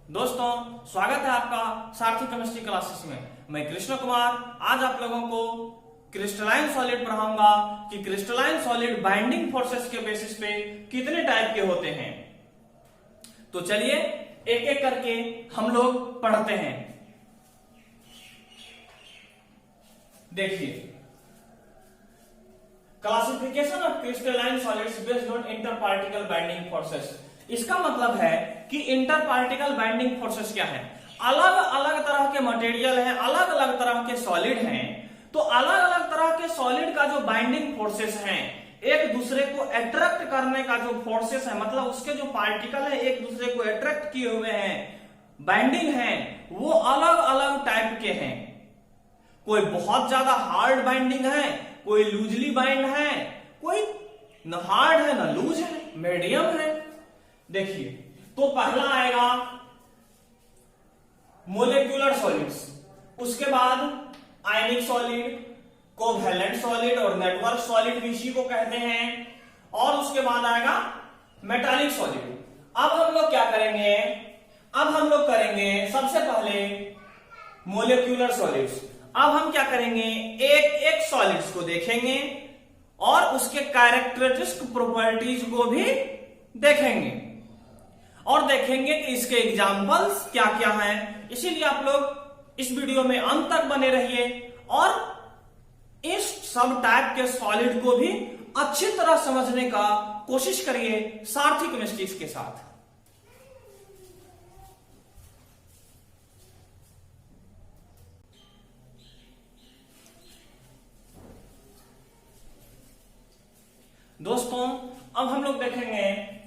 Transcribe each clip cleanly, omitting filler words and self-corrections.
दोस्तों, स्वागत है आपका सारथी केमिस्ट्री क्लासेस में। मैं कृष्ण कुमार आज आप लोगों को क्रिस्टलाइन सॉलिड पढ़ाऊंगा कि क्रिस्टलाइन सॉलिड बाइंडिंग फोर्सेस के बेसिस पे कितने टाइप के होते हैं। तो चलिए एक एक करके हम लोग पढ़ते हैं। देखिए, classification of crystalline solids based on inter particle binding forces. इसका मतलब है कि इंटर पार्टिकल बाइंडिंग फोर्सेस क्या है। अलग अलग तरह के मटेरियल हैं, अलग अलग तरह के सॉलिड हैं, तो अलग अलग तरह के सॉलिड का जो बाइंडिंग फोर्सेस हैं, एक दूसरे को अट्रैक्ट करने का जो फोर्सेस है, मतलब उसके जो पार्टिकल है एक दूसरे को अट्रैक्ट किए हुए हैं, बाइंडिंग है, वो अलग अलग टाइप के हैं। कोई बहुत ज्यादा हार्ड बाइंडिंग है, कोई लूजली बाइंड है, कोई न हार्ड है न लूज है, मीडियम है। देखिए, तो पहला आएगा मोलेक्युलर सॉलिड्स, उसके बाद आयनिक सॉलिड, कोवैलेंट सॉलिड और नेटवर्क सॉलिड भी इसी को कहते हैं, और उसके बाद आएगा मेटालिक सॉलिड। अब हम लोग क्या करेंगे, अब हम लोग करेंगे सबसे पहले मोलेक्युलर सॉलिड्स। अब हम क्या करेंगे, एक एक सॉलिड्स को देखेंगे और उसके कैरेक्टरिस्टिक प्रॉपर्टीज को भी देखेंगे और देखेंगे कि इसके एग्जाम्पल्स क्या क्या हैं। इसीलिए आप लोग इस वीडियो में अंत तक बने रहिए और इस सब टाइप के सॉलिड को भी अच्छी तरह समझने का कोशिश करिए सारथी केमिस्ट्री के साथ। दोस्तों, अब हम लोग देखेंगे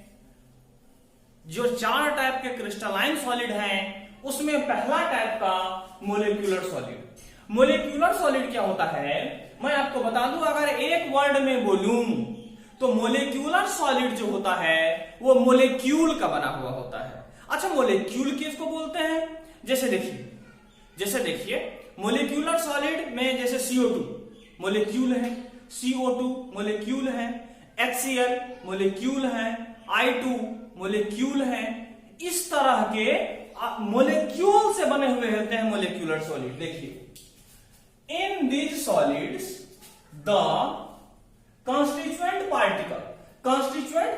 जो चार टाइप के क्रिस्टलाइन सॉलिड हैं, उसमें पहला टाइप का मोलेक्युलर सॉलिड। मोलेक्युलर सॉलिड क्या होता है, मैं आपको बता दूं, अगर एक वर्ड में बोलूं तो मोलेक्युलर सॉलिड जो होता है वो मोलेक्यूल का बना हुआ होता है। अच्छा, मोलेक्यूल किसको बोलते हैं? जैसे देखिए मोलेक्युलर सॉलिड में जैसे CO2 मोलेक्यूल है, CO2 मोलेक्यूल है, HCl मोलेक्यूल है, I2 मोलेक्यूल है। इस तरह के मोलेक्यूल से बने हुए होते हैं मोलेक्युलर सॉलिड। देखिए, in these solids the constituent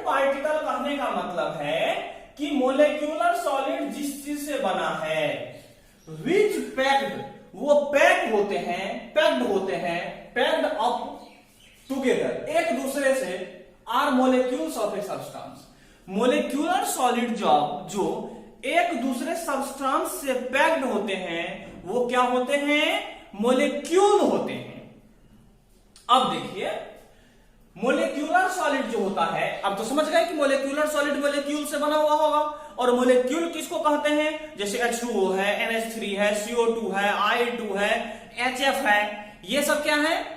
particle कहने का मतलब है कि मोलेक्युलर सॉलिड जिस चीज से बना है, विच पैक्ड, वो पैक्ड होते हैं अप टुगेदर, एक दूसरे से, are molecules of a substance. Molecular solid जो एक दूसरे सब्सटेंस से पैक्ड होते हैं वो क्या होते हैं, मोलेक्यूल होते हैं। अब देखिए, मोलेक्युलर सॉलिड जो होता है, अब तो समझ गए कि मोलेक्युलर सॉलिड मोलेक्यूल से बना हुआ होगा। और मोलेक्यूल किसको कहते हैं, जैसे H2O है, NH3 है, CO2 है, I2 है, HF है, ये सब क्या है,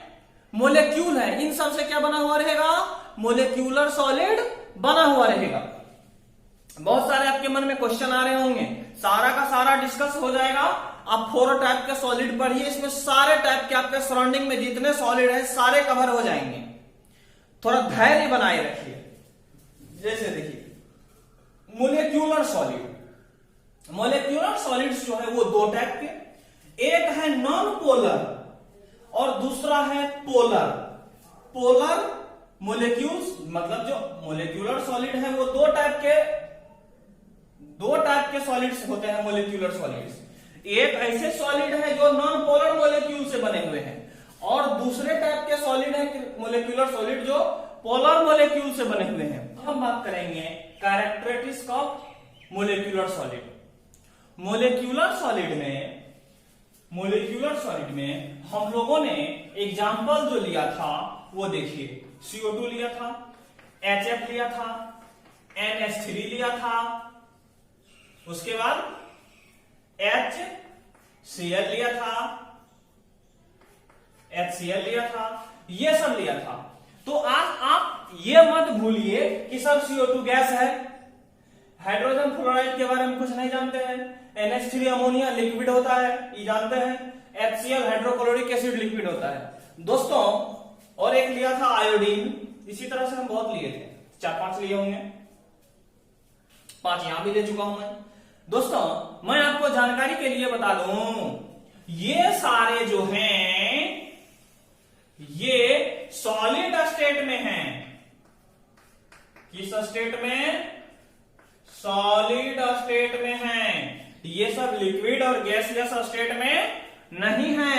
मोलेक्यूल है। इन सब से क्या बना हुआ रहेगा, मोलेक्युलर सॉलिड बना हुआ रहेगा। बहुत सारे आपके मन में क्वेश्चन आ रहे होंगे, सारा का सारा डिस्कस हो जाएगा। आप 4 टाइप के सॉलिड पढ़िए, इसमें सारे टाइप के आपके सराउंडिंग में जितने सॉलिड है सारे कवर हो जाएंगे। थोड़ा धैर्य बनाए रखिए। जैसे देखिए, मोलेक्युलर सॉलिड्स जो है वो 2 टाइप के, एक है नॉन पोलर और दूसरा है पोलर। पोलर मोलेक्यूल्स, मतलब जो मोलेक्युलर सॉलिड है वो 2 टाइप के सॉलिड्स होते हैं मोलेक्युलर सॉलिड्स। एक ऐसे सॉलिड है जो नॉन पोलर मोलेक्यूल से बने हुए हैं, और दूसरे टाइप के सॉलिड है मोलेक्युलर सॉलिड जो पोलर मोलेक्यूल से बने हुए हैं। हम बात करेंगे characteristics of molecular solid. Molecular solid में हम लोगों ने एग्जाम्पल जो लिया था वो देखिए, CO2 लिया था, HF लिया था, NH3 लिया था, उसके बाद HCl लिया था, HCl लिया था, ये सब लिया था। तो आज आप ये मत भूलिए कि सब CO2 गैस है, हाइड्रोजन फ्लोराइड के बारे में कुछ नहीं जानते हैं, NH3 अमोनिया लिक्विड होता है ये जानते हैं, HCl हाइड्रोक्लोरिक एसिड लिक्विड होता है। दोस्तों, और एक लिया था आयोडीन, इसी तरह से हम बहुत लिए थे, 4-5 लिए होंगे, 5 यहां भी ले चुका हूं मैं। दोस्तों मैं आपको जानकारी के लिए बता दूं, ये सारे जो हैं ये सॉलिड स्टेट में हैं। किस स्टेट में? सॉलिड स्टेट में हैं। ये सब लिक्विड और गैसियस स्टेट में नहीं है।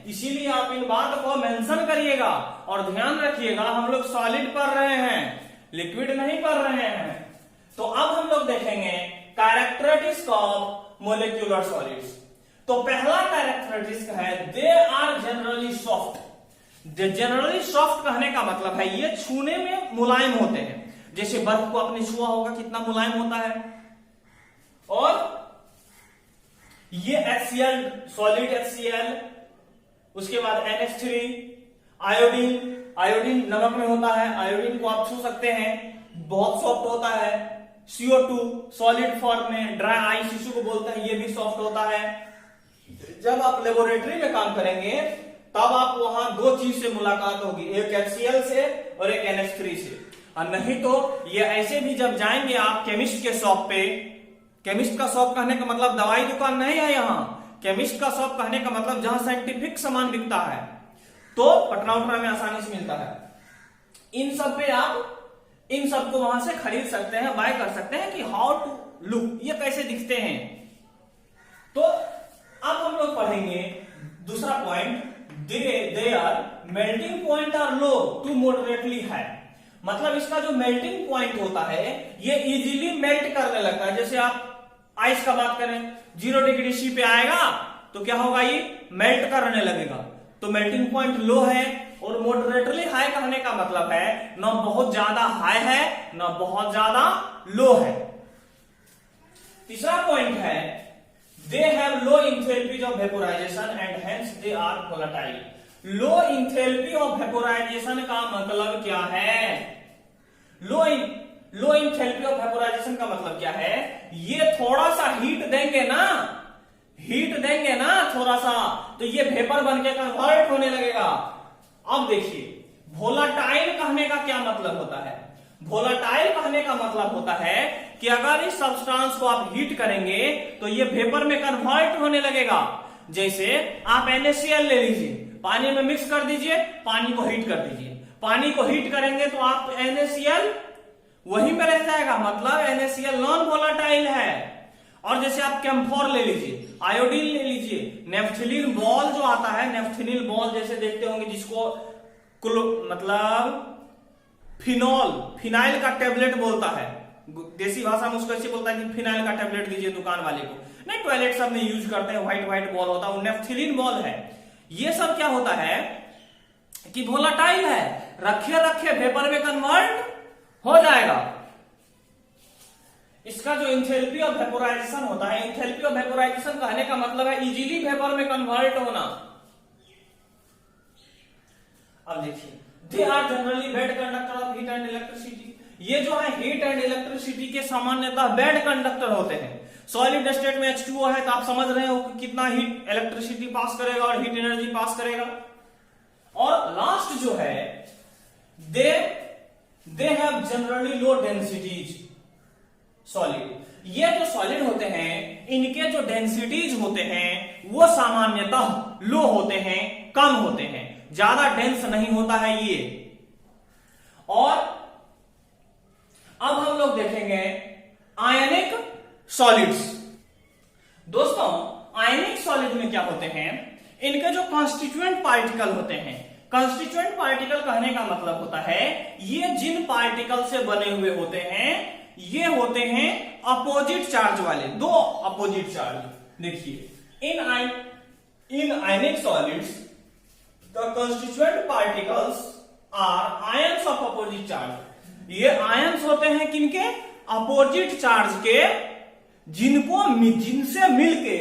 इसीलिए आप इन बात को मेंशन करिएगा और ध्यान रखिएगा, हम लोग सॉलिड पढ़ रहे हैं, लिक्विड नहीं पढ़ रहे हैं। तो अब हम लोग देखेंगे कैरेक्टरिस्टिक्स ऑफ मोलिक्यूलर सॉलिड्स। तो पहला कैरेक्टरिस्टिक है they are generally soft. Generally soft कहने का मतलब है ये छूने में मुलायम होते हैं। जैसे बर्फ को आपने छुआ होगा कितना मुलायम होता है। और ये HCl सॉलिड HCl, उसके बाद NH3, आयोडीन नमक में होता है, आयोडीन को आप छू सकते हैं, बहुत सॉफ्ट होता है। CO2 सॉलिड फॉर्म में, ड्राई आइस इशू को बोलते हैं, ये भी सॉफ्ट होता है। जब आप लेबोरेटरी में काम करेंगे तब आप वहां दो चीज से मुलाकात होगी, एक HCl से और एक NH3 से। और नहीं तो ये ऐसे भी जब जाएंगे आप केमिस्ट के शॉप पे, केमिस्ट का शॉप कहने का मतलब दवाई दुकान नहीं है यहाँ, केमिस्ट का शॉप कहने का मतलब जहां साइंटिफिक सामान बिकता है, तो पटना उटना में आसानी से मिलता है। इन सब पे आप इन सब को वहां से खरीद सकते हैं, बाय कर सकते हैं कि हाउ टू लुक, ये कैसे दिखते हैं। तो अब हम लोग पढ़ेंगे दूसरा point, they are melting point are low to moderately high. मतलब इसका जो मेल्टिंग पॉइंट होता है ये इजीली मेल्ट करने लगता है। जैसे आप आइस का बात करें, 0 डिग्री सी पे आएगा तो क्या होगा, ये मेल्ट करने लगेगा। तो मेल्टिंग पॉइंट लो है। और मॉडरेटली हाई कहने का मतलब है ना बहुत ज्यादा हाई है ना बहुत ज्यादा लो है। तीसरा पॉइंट है they have low enthalpies of vaporization and hence they are volatile. Low enthalpy of vaporization का मतलब क्या है? लो इंथैल्पी ऑफ वेपोराइजेशन का मतलब क्या है? ये थोड़ा सा हीट देंगे ना थोड़ा सा, तो ये वेपर बन के कन्वर्ट होने लगेगा। अब देखिए वोलेटाइल कहने का क्या मतलब होता है? वोलेटाइल कहने का मतलब होता है कि अगर इस सब्सटेंस को आप हीट करेंगे तो ये वेपर में कन्वर्ट होने लगेगा। जैसे आप NaCl ले लीजिए, पानी में मिक्स कर दीजिए, पानी को हीट कर दीजिए, पानी को हीट करेंगे तो आप NaCl वहीं पे रह जाएगा, मतलब NaCl नॉन वोलेटाइल है। और जैसे आप कैम्फोर ले लीजिए, आयोडीन ले लीजिए, नेफ्थिलीन बॉल जो आता है, नेफ्थिलीन बॉल जैसे देखते होंगे जिसको मतलब फिनाइल का टेबलेट बोलता है, देसी भाषा में उसको ऐसे बोलता है कि फिनाइल का टेबलेट दीजिए दुकान वाले को। नहीं, टॉयलेट सब में यूज करते हैं, व्हाइट बॉल होता है, वो नेफ्थिलीन बॉल है। ये सब क्या होता है कि वोलेटाइल है, रखे वेपर में कन्वर्ट हो जाएगा। इसका जो इंथैल्पी ऑफ वेपोराइजेशन होता है, इंथैल्पी ऑफ वेपोराइजेशन कहने का मतलब है इजीली वेपर में कन्वर्ट होना। अब देखिए they are generally bad conductor of heat and electricity. ये जो है हीट एंड इलेक्ट्रिसिटी के सामान्यतः बैड कंडक्टर होते हैं। सॉलिड स्टेट में H2O है तो आप समझ रहे हो कि कितना हीट इलेक्ट्रिसिटी पास करेगा और हीट एनर्जी पास करेगा। और लास्ट जो है they have generally low densities solid. ये जो सॉलिड होते हैं इनके जो डेंसिटीज होते हैं वो सामान्यतः लो होते हैं, कम होते हैं, ज्यादा डेंस नहीं होता है ये। और अब हम लोग देखेंगे आयनिक सॉलिड्स। दोस्तों आयनिक सॉलिड में क्या होते हैं, इनके जो कॉन्स्टिट्यूएंट पार्टिकल होते हैं, कॉन्स्टिट्यूएंट पार्टिकल कहने का मतलब होता है ये जिन पार्टिकल से बने हुए होते हैं ये होते हैं अपोजिट चार्ज वाले, दो अपोजिट चार्ज। देखिए in ionic solids the constituent particles are ions of opposite charge. ये आयंस होते हैं किनके? अपोजिट चार्ज के, जिनसे मिलके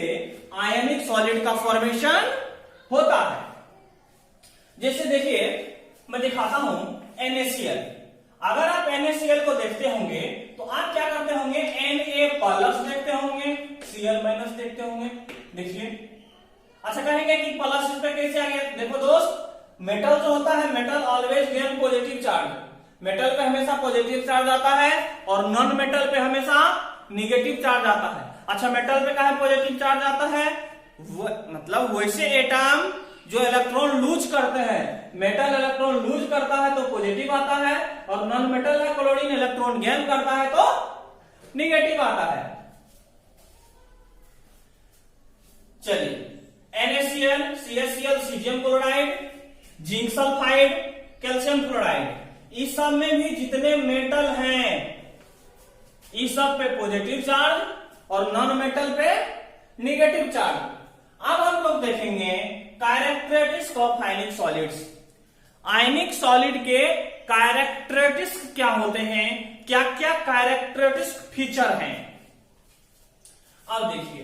आयनिक सॉलिड का फॉर्मेशन होता है। जैसे देखिए मैं दिखाता हूं NaCl। अगर आप NaCl को देखते होंगे तो आप क्या करते होंगे, Na+ देखते होंगे, Cl- देखते होंगे। देखिए अच्छा कहेंगे कि प्लस इस पे कैसे आ गया? देखो दोस्त, मेटल जो होता है, metal always gain positive charge. Metal पे हमेशा पॉजिटिव चार्ज आता है और नॉन मेटल पे हमेशा निगेटिव चार्ज आता है। अच्छा मेटल पे काहे पॉजिटिव चार्ज आता है? मतलब वैसे एटम जो इलेक्ट्रॉन लूज करते हैं, मेटल इलेक्ट्रॉन लूज करता है तो पॉजिटिव आता है, और नॉन मेटल है क्लोरीन इलेक्ट्रॉन गेन करता है तो निगेटिव आता है। चलिए NaCl, CaCl, caesium chloride, zinc sulphide, calcium chloride, इस सब में भी जितने मेटल हैं इस सब पे पॉजिटिव चार्ज और नॉन मेटल पे निगेटिव चार्ज। अब हम लोग देखेंगे characteristics of ionic solids. Ionic solid के कैरेक्टरिस्टिक्स क्या होते हैं, क्या क्या कैरेक्टरिस्टिक फीचर हैं। अब देखिए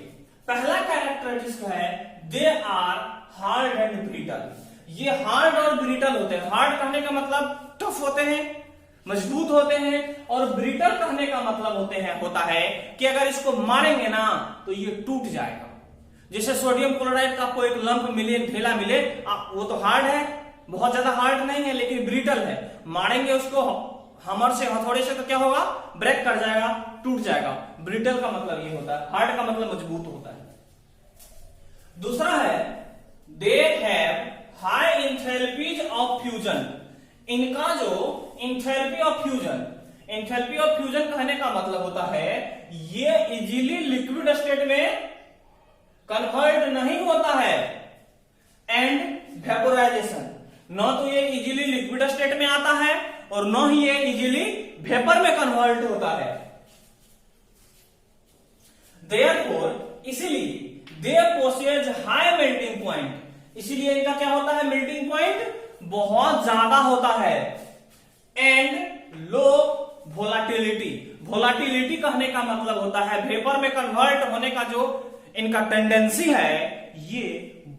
पहला कैरेक्टरिस्टिक है they are hard and brittle. ये हार्ड और ब्रिटल होते हैं। हार्ड कहने का मतलब टफ होते हैं, मजबूत होते हैं, और ब्रिटल कहने का मतलब होता है कि अगर इसको मारेंगे ना तो ये टूट जाएगा। जैसे सोडियम क्लोराइड का आपको एक लंप मिले, ढेला मिले, वो तो हार्ड है, बहुत ज्यादा हार्ड नहीं है लेकिन ब्रिटल है। मारेंगे उसको हमर से, हथौड़े से, तो क्या होगा, ब्रेक कर जाएगा, टूट जाएगा। ब्रिटल का मतलब ये होता है, हार्ड का मतलब मजबूत होता है। दूसरा है they have high enthalpies of fusion. इनका जो इंथैल्पी ऑफ फ्यूजन कहने का मतलब होता है ये इजीली लिक्विड स्टेट में कन्वर्ट नहीं होता है, एंड वेपोराइजेशन, न तो ये इजीली लिक्विड स्टेट में आता है और न ही ये इजीली वेपर में कन्वर्ट होता है। देयरफॉर इसीलिए दे पोसेज हाई मेल्टिंग पॉइंट, इसीलिए इनका क्या होता है, मेल्टिंग पॉइंट बहुत ज्यादा होता है, एंड लो वोलाटिलिटी। वोलाटिलिटी कहने का मतलब होता है वेपर में कन्वर्ट होने का जो इनका टेंडेंसी है ये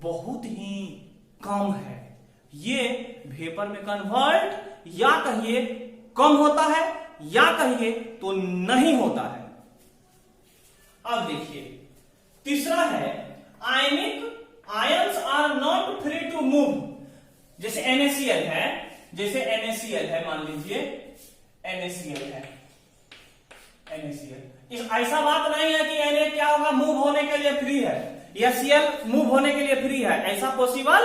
बहुत ही कम है। ये वेपर में कन्वर्ट या कहिए कम होता है या कहिए तो नहीं होता है। अब देखिए तीसरा है ions are not free to move. जैसे NaCl है, मान लीजिए NaCl है, NaCl, ऐसा बात नहीं है कि Na क्या होगा, मूव होने के लिए फ्री है, या Cl मूव होने के लिए फ्री है। ऐसा पॉसिबल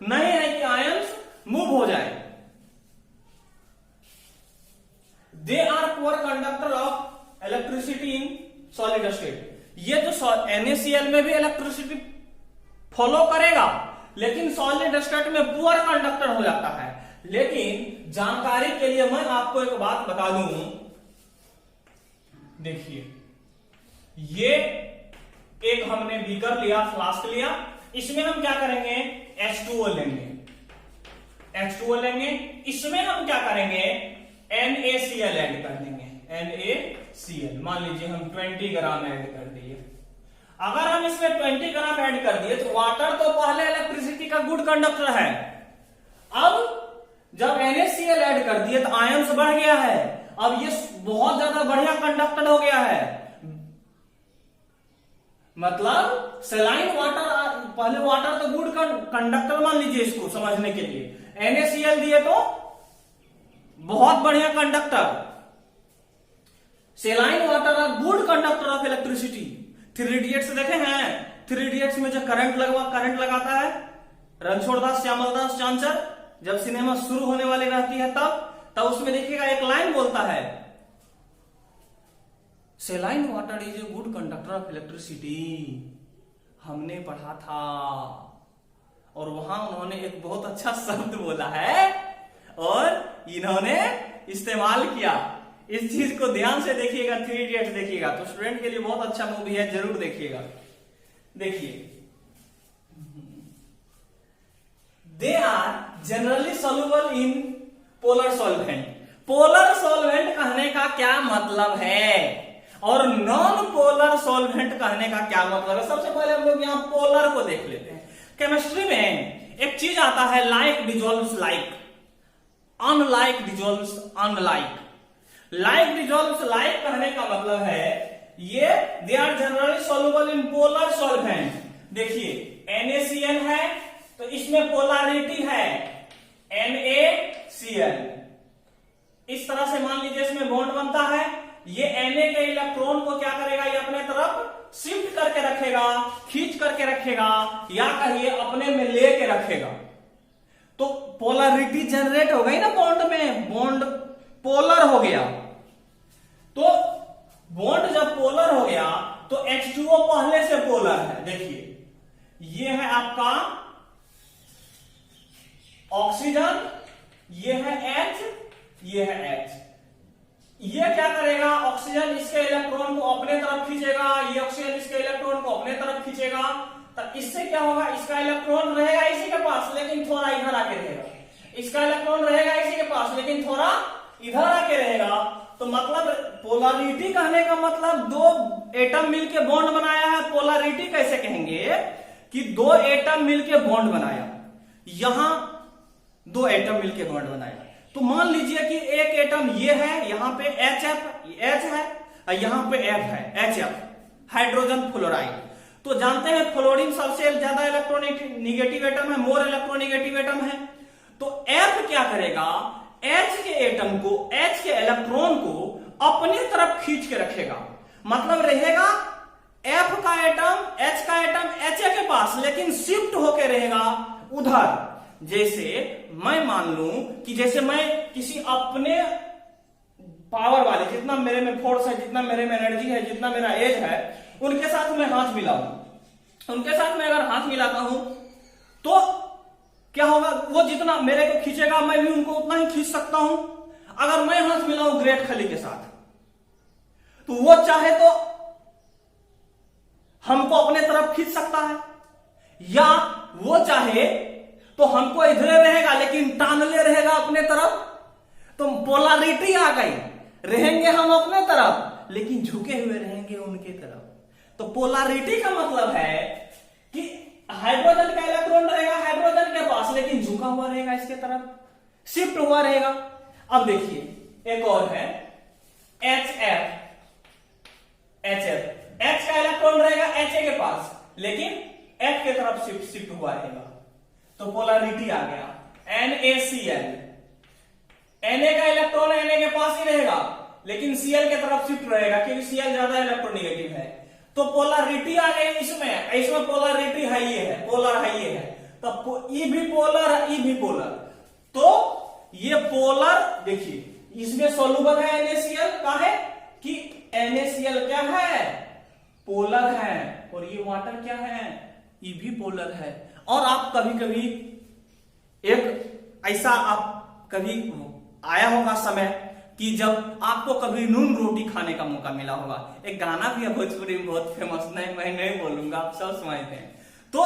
नहीं है कि आयंस मूव हो जाए। They are poor conductor of electricity in solid state. ये तो NaCl में भी इलेक्ट्रिसिटी फॉलो करेगा लेकिन सॉलिड स्टेट में पुअर कंडक्टर हो जाता है। लेकिन जानकारी के लिए मैं आपको एक बात बता दूं, देखिए ये एक हमने बीकर लिया, फ्लास्क लिया, इसमें हम क्या करेंगे, H2O लेंगे, इसमें हम क्या करेंगे, NaCl ऐड कर देंगे, NaCl मान लीजिए हम 20 ग्राम ऐड कर दिए। अगर हम इसमें 20 ग्राम ऐड कर दिए तो वाटर तो पहले इलेक्ट्रिसिटी का गुड कंडक्टर है, अब जब NaCl ऐड कर दिए तो आयंस बढ़ गया है, अब ये बहुत ज्यादा बढ़िया कंडक्टर हो गया है। मतलब सेलाइन वाटर, पहले वाटर तो गुड कंडक्टर मान लीजिए इसको समझने के लिए, NaCl दिए तो बहुत बढ़िया conductor. Saline water are good conductor of electricity. 3 idiots देखे हैं, 3 इडियट्स में जो करंट लगाता है रणछोड़दास श्यामलदास चांचर, जब सिनेमा शुरू होने वाली रहती है तब उसमें देखिएगा एक लाइन बोलता है, saline water is a good conductor of electricity. हमने पढ़ा था और वहां उन्होंने एक बहुत अच्छा शब्द बोला है और इन्होंने इस्तेमाल किया। इस चीज को ध्यान से देखिएगा, 3 इडियट्स देखिएगा तो स्टूडेंट के लिए बहुत अच्छा मूवी है, जरूर देखिएगा। देखिए they are generally soluble in polar solvent. Polar solvent कहने का क्या मतलब है और नॉन पोलर सॉल्वेंट कहने का क्या मतलब है। सबसे पहले हम लोग यहाँ पोलर को देख लेते हैं। केमिस्ट्री में एक चीज आता है like dissolves like, unlike dissolves unlike. Like dissolves like कहने का मतलब है ये they are generally soluble in polar solvent. देखिए NaCl है तो इसमें पोलैरिटी है NaCl, इस तरह से मान लीजिए इसमें बॉन्ड बनता है ये Na के इलेक्ट्रॉन को क्या करेगा, ये अपने तरफ शिफ्ट करके रखेगा, खींच करके रखेगा, या कहिए अपने में लेके रखेगा। तो पोलरिटी जनरेट हो गई ना बॉन्ड में, बॉन्ड पोलर हो गया। तो बॉन्ड जब पोलर हो गया तो H2O पहले से पोलर है। देखिए ये है आपका ऑक्सीजन, ये है H, ये है H। ये क्या करेगा, ऑक्सीजन इसके इलेक्ट्रॉन को अपने तरफ खींचेगा, ये ऑक्सीजन इसके इलेक्ट्रॉन को अपने तरफ खींचेगा। तो इससे क्या होगा, इसका इलेक्ट्रॉन रहेगा इसी के पास लेकिन थोड़ा इधर आके रहेगा, इसका इलेक्ट्रॉन रहेगा इसी के पास लेकिन थोड़ा इधर आके रहेगा। तो मतलब पोलरिटी कहने का मतलब दो एटम मिलके बॉन्ड बनाया है। पोलरिटी कैसे कहेंगे कि दो एटम मिलके बॉन्ड बनाया, यहां दो एटम मिलके बॉन्ड बनाया। तो मान लीजिए कि एक एटम ये है, यहां पे H है और यहां पे F है, HF हाइड्रोजन फ्लोराइड। तो जानते हैं फ्लोरीन सबसे ज्यादा इलेक्ट्रोनिगेटिव एटम है, मोर इलेक्ट्रोनिगेटिव एटम है। तो F क्या करेगा, H के एटम को, H के इलेक्ट्रॉन को अपनी तरफ खींच के रखेगा। मतलब रहेगा F का एटम, H का एटम HA के पास लेकिन शिफ्ट होके रहेगा उधर। जैसे मैं मान लूं कि जैसे मैं किसी अपने पावर वाले, जितना मेरे में फोर्स है, जितना मेरे में एनर्जी है, जितना मेरा एज है, उनके साथ मैं हाथ मिलाऊं, उनके साथ मैं अगर हाथ मिलाता हूं तो क्या होगा, वो जितना मेरे को खींचेगा मैं भी उनको उतना ही खींच सकता हूं। अगर मैं हाथ मिलाऊं ग्रेट खली के साथ तो वो चाहे तो हमको अपने तरफ खींच सकता है, या वो चाहे तो हमको इधर रहेगा लेकिन टानले रहेगा अपने तरफ। तो पोलरिटी आ गई, रहेंगे हम अपने तरफ लेकिन झुके हुए रहेंगे उनके तरफ। तो पोलरिटी का मतलब है कि हाइड्रोजन का इलेक्ट्रॉन रहेगा हाइड्रोजन के पास लेकिन झुका हुआ रहेगा इसके तरफ, शिफ्ट हुआ रहेगा। अब देखिए एक और है HF, H का इलेक्ट्रॉन रहेगा HA के पास लेकिन F के तरफ शिफ्ट हुआ रहेगा। तो पोलरिटी आ गया। NaCl, Na का इलेक्ट्रॉन Na के पास ही रहेगा लेकिन Cl के तरफ शिफ्ट रहेगा क्योंकि Cl ज्यादा इलेक्ट्रोनिगेटिव है। तो पोलरिटी आ गई इसमें पोलरिटी है, ये है पोलर है, ये है। तो E भी पोलर है, E भी पोलर। तो ये पोलर देखिए इसमें सोल्यूबल है NaCl का है कि NaCl क्या है, पोलर है, और ये वाटर क्या है, E भी पोलर है। और आप कभी कभी एक ऐसा आप कभी आया होगा समय कि जब आपको कभी नून रोटी खाने का मौका मिला होगा। एक गाना भी है भोजपुरी में बहुत फेमस, नहीं मैं नहीं बोलूंगा, आप सब समझते हैं। तो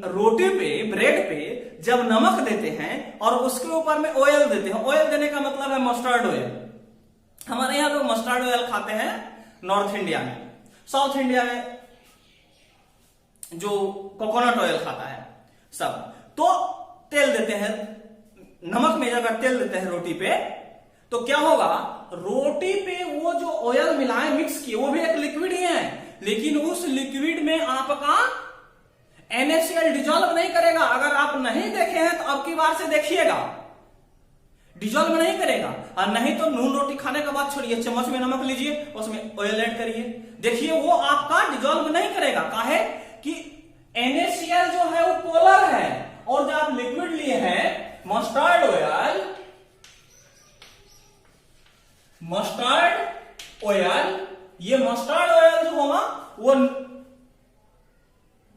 रोटी पे, ब्रेड पे जब नमक देते हैं और उसके ऊपर में ऑयल देते हैं, ऑयल देने का मतलब है मस्टर्ड ऑयल। हमारे यहाँ लोग मस्टर्ड ऑयल खाते हैं नॉर्थ इंडिया में, साउथ इंडिया में जो कोकोनट ऑयल खाता है सब। तो तेल देते हैं, नमक में अगर तेल देते हैं रोटी पे तो क्या होगा, रोटी पे वो जो ऑयल मिलाए मिक्स किए वो भी एक लिक्विड ही है, लेकिन उस लिक्विड में आपका NaCl डिजोल्व नहीं करेगा। अगर आप नहीं देखे हैं तो अब की बार से देखिएगा, डिजोल्व नहीं करेगा। और नहीं तो नून रोटी खाने के बाद छोड़िए, चम्मच में नमक लीजिए, उसमें ऑयल ऐड करिए, देखिए वो आपका डिजोल्व नहीं करेगा। काहे कि NaCl जो है वो पोलर है, और जो आप लिक्विड लिए हैं मस्टर्ड ऑयल, ये मस्टर्ड ऑयल जो होगा वो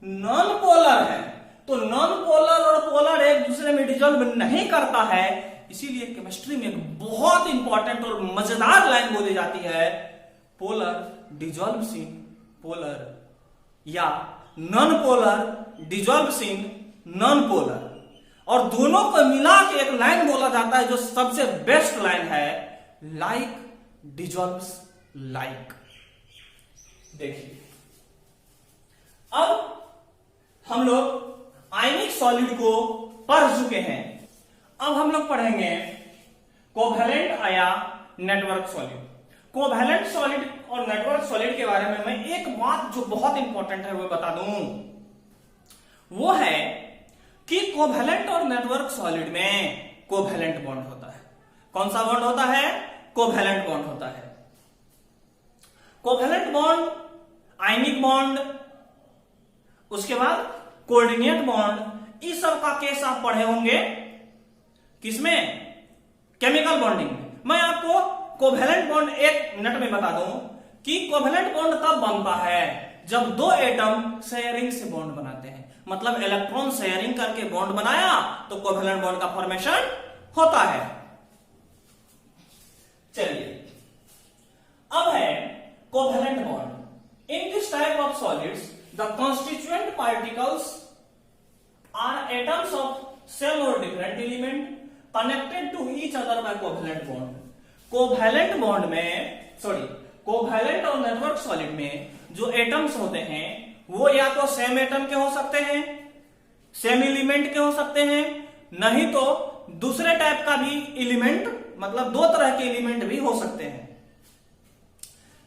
नॉन पोलर है। तो नॉन पोलर और पोलर एक दूसरे में डिजोल्व नहीं करता है, इसीलिए केमिस्ट्री में एक बहुत इंपॉर्टेंट और मजेदार लाइन बोली जाती है, पोलर डिजोल्व्स इन पोलर, या non polar dissolves in non polar. और दोनों को मिला के एक लाइन बोला जाता है जो सबसे बेस्ट लाइन है, लाइक डिजोल्व्स लाइक। देखिए अब हम लोग आयनिक सॉलिड को पढ़ चुके हैं, अब हम लोग पढ़ेंगे कोवैलेंट या नेटवर्क सॉलिड। कोवैलेंट सॉलिड और नेटवर्क सॉलिड के बारे में मैं एक बात जो बहुत इंपॉर्टेंट है वो बता दूं, वो है कि कोवैलेंट और नेटवर्क सॉलिड में कोवैलेंट बॉन्ड होता है। कौन सा बॉन्ड होता है, कोवैलेंट बॉन्ड होता है। कोवेलेंट बॉन्ड, आयनिक बॉन्ड, उसके बाद कोऑर्डिनेट बॉन्ड, इस सब का केस आप पढ़े होंगे किसमें? केमिकल बॉन्डिंग में। मैं आपको कोवेलेंट बॉन्ड 1 मिनट में बता दूं कि कोवेलेंट बॉन्ड कब बनता है, जब दो एटम शेयरिंग से बॉन्ड बनाते हैं, मतलब इलेक्ट्रॉन शेयरिंग करके बॉन्ड बनाया तो कोवेलेंट बॉन्ड का फॉर्मेशन होता है। चलिए अब है covalent bond. In this type of solids the constituent particles are atoms of cell or different element connected to each other by covalent bond. Covalent bond में कोवेलेंट और नेटवर्क सॉलिड में जो एटम्स होते हैं वो या तो सेम एटम के हो सकते हैं, सेम एलिमेंट के हो सकते हैं, नहीं तो दूसरे टाइप का भी एलिमेंट, मतलब दो तरह के एलिमेंट भी हो सकते हैं,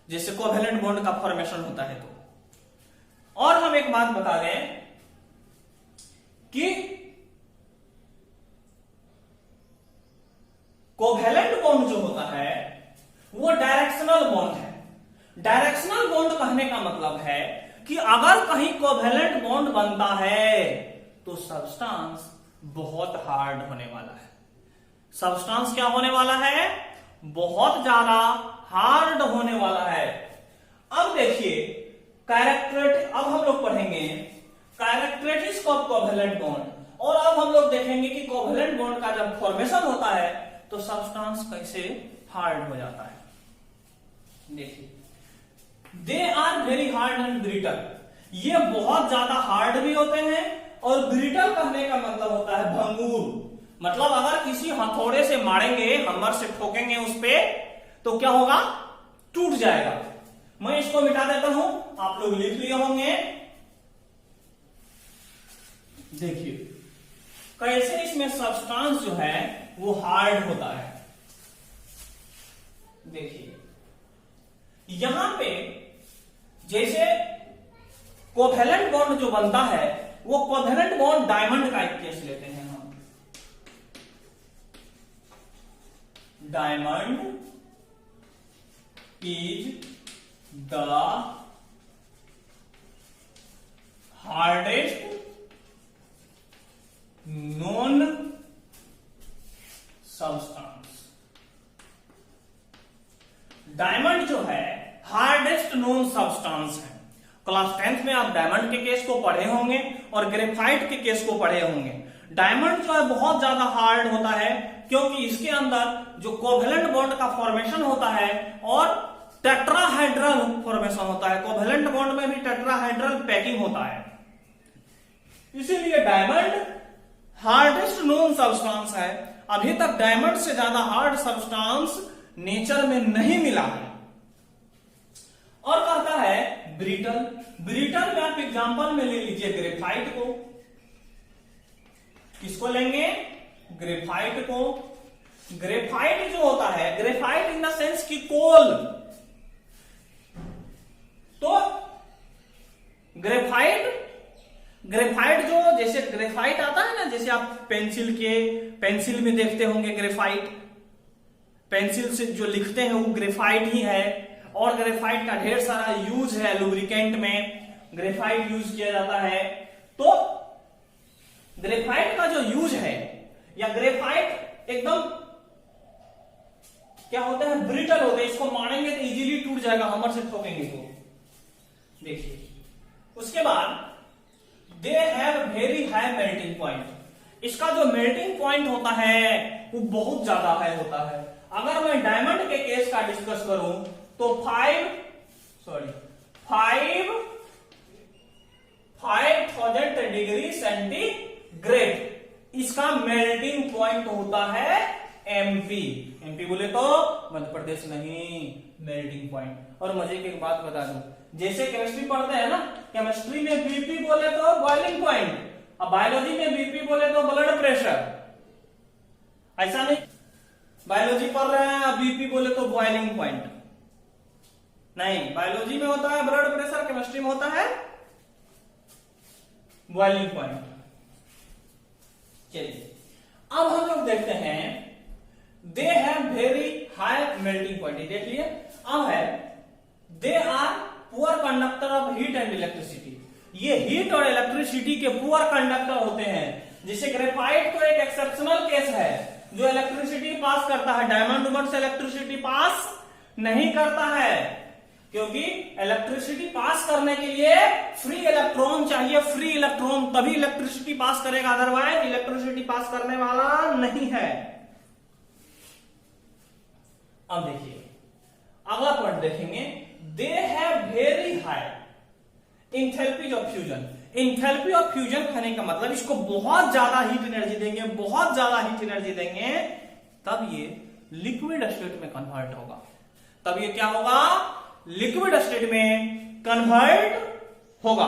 जिससे कोवेलेंट बॉन्ड का फॉर्मेशन होता है। तो और हम एक बात बता दें कि कोवेलेंट बॉन्ड जो होता है वो डायरेक्शनल बॉन्ड है। डायरेक्शनल बॉन्ड कहने का मतलब है कि अगर कहीं कोवेलेंट बॉन्ड बनता है तो सब्सटेंस बहुत हार्ड होने वाला है। सब्सटेंस क्या होने वाला है? बहुत ज्यादा हार्ड होने वाला है। अब देखिए कैरेक्टरिस्टिक, अब हम लोग पढ़ेंगे कैरेक्टरिस्टिक्स ऑफ कोवेलेंट बॉन्ड, और अब हम लोग देखेंगे कि कोवेलेंट बॉन्ड का जब फॉर्मेशन होता है तो सब्सटेंस कैसे हार्ड हो जाता है। देखिए they are very hard and brittle, ये बहुत ज्यादा हार्ड भी होते हैं, और ब्रिटल कहने का मतलब होता है भंगुर, मतलब अगर किसी हथौड़े से मारेंगे, हमर से ठोकेंगे उस पे तो क्या होगा? टूट जाएगा। मैं इसको मिटा देता हूं, आप लोग लिख लिए होंगे। देखिए कैसे इसमें सब्सटेंस जो है वो हार्ड होता है। देखिए यहां पे जैसे कोवेलेंट बॉन्ड जो बनता है वो कोवेलेंट बॉन्ड डायमंड का एक केस लेते हैं हम। Diamond is the hardest non substance. Diamond जो है हार्डेस्ट नॉन सब्सटेंस है। क्लास 10th में आप डायमंड के केस को पढ़े होंगे और ग्रेफाइट के केस को पढ़े होंगे। डायमंड जो है बहुत ज्यादा हार्ड होता है क्योंकि इसके अंदर जो कोवेलेंट बॉन्ड का फॉर्मेशन होता है और टेट्राहेड्रल फॉर्मेशन होता है। कोवेलेंट बॉन्ड में भी टेट्राहेड्रल पैकिंग होता है, इसीलिए डायमंड हार्डेस्ट नोन सब्सटेंस है। अभी तक डायमंड से ज्यादा हार्ड सब्सटेंस नेचर में नहीं मिला है। और कहता है ब्रिटल। ब्रिटल में आप एग्जांपल में ले लीजिए ग्रेफाइट को। किसको लेंगे? ग्रेफाइट को। ग्रेफाइट जो होता है, ग्रेफाइट इन द सेंस की कोल, तो ग्रेफाइट जो, जैसे ग्रेफाइट आता है ना, जैसे आप पेंसिल में देखते होंगे ग्रेफाइट, पेंसिल से जो लिखते हैं वो ग्रेफाइट ही है। और ग्रेफाइट का ढेर सारा यूज है, लुब्रिकेंट में ग्रेफाइट यूज किया जाता है। तो ग्रेफाइट का जो यूज है, या ग्रेफाइट एकदम क्या होता है, ब्रिटल होते हैं, इसको मारेंगे तो इजीली टूट जाएगा, हमर से ठोकेंगे तो। देखिए उसके बाद दे have very high melting point. इसका जो मेल्टिंग पॉइंट होता है वो बहुत ज्यादा हाई होता है। अगर मैं डायमंड के केस का डिस्कस करूं तो 5000 डिग्री सेंटीग्रेड इसका मेल्टिंग पॉइंट होता है। एमपी बोले तो मध्य प्रदेश नहीं, मेल्टिंग पॉइंट। और मजे की एक बात बता दूं, जैसे केमिस्ट्री पढ़ते हैं ना, केमिस्ट्री में बीपी बोले तो बॉइलिंग पॉइंट, और बायोलॉजी में बीपी बोले तो ब्लड प्रेशर। ऐसा नहीं बायोलॉजी पढ़ रहे हैं बीपी बोले तो बॉइलिंग पॉइंट, नहीं, बायोलॉजी में होता है ब्लड प्रेशर, केमिस्ट्री में होता है बॉइलिंग पॉइंट। चलिए अब हम लोग देखते हैं they have very high melting point. देख लिए। अब है they are poor conductor of heat and electricity. ये हीट और इलेक्ट्रिसिटी के पुअर कंडक्टर होते हैं। जैसे ग्रेफाइट तो एक एक्सेप्शनल केस है जो इलेक्ट्रिसिटी पास करता है, डायमंड रूबर से इलेक्ट्रिसिटी पास नहीं करता है, क्योंकि इलेक्ट्रिसिटी पास करने के लिए फ्री इलेक्ट्रॉन चाहिए। फ्री इलेक्ट्रॉन तभी इलेक्ट्रिसिटी पास करेगा, अदरवाइज इलेक्ट्रिसिटी पास करने वाला नहीं है। अब देखिए अगला पॉइंट देखेंगे, दे have very high enthalpy of fusion. Enthalpy of fusion कहने का मतलब इसको बहुत ज्यादा हीट एनर्जी देंगे, बहुत ज्यादा हीट एनर्जी देंगे, तब ये लिक्विड स्टेट में कन्वर्ट होगा। तब ये क्या होगा? लिक्विड स्टेट में कन्वर्ट होगा।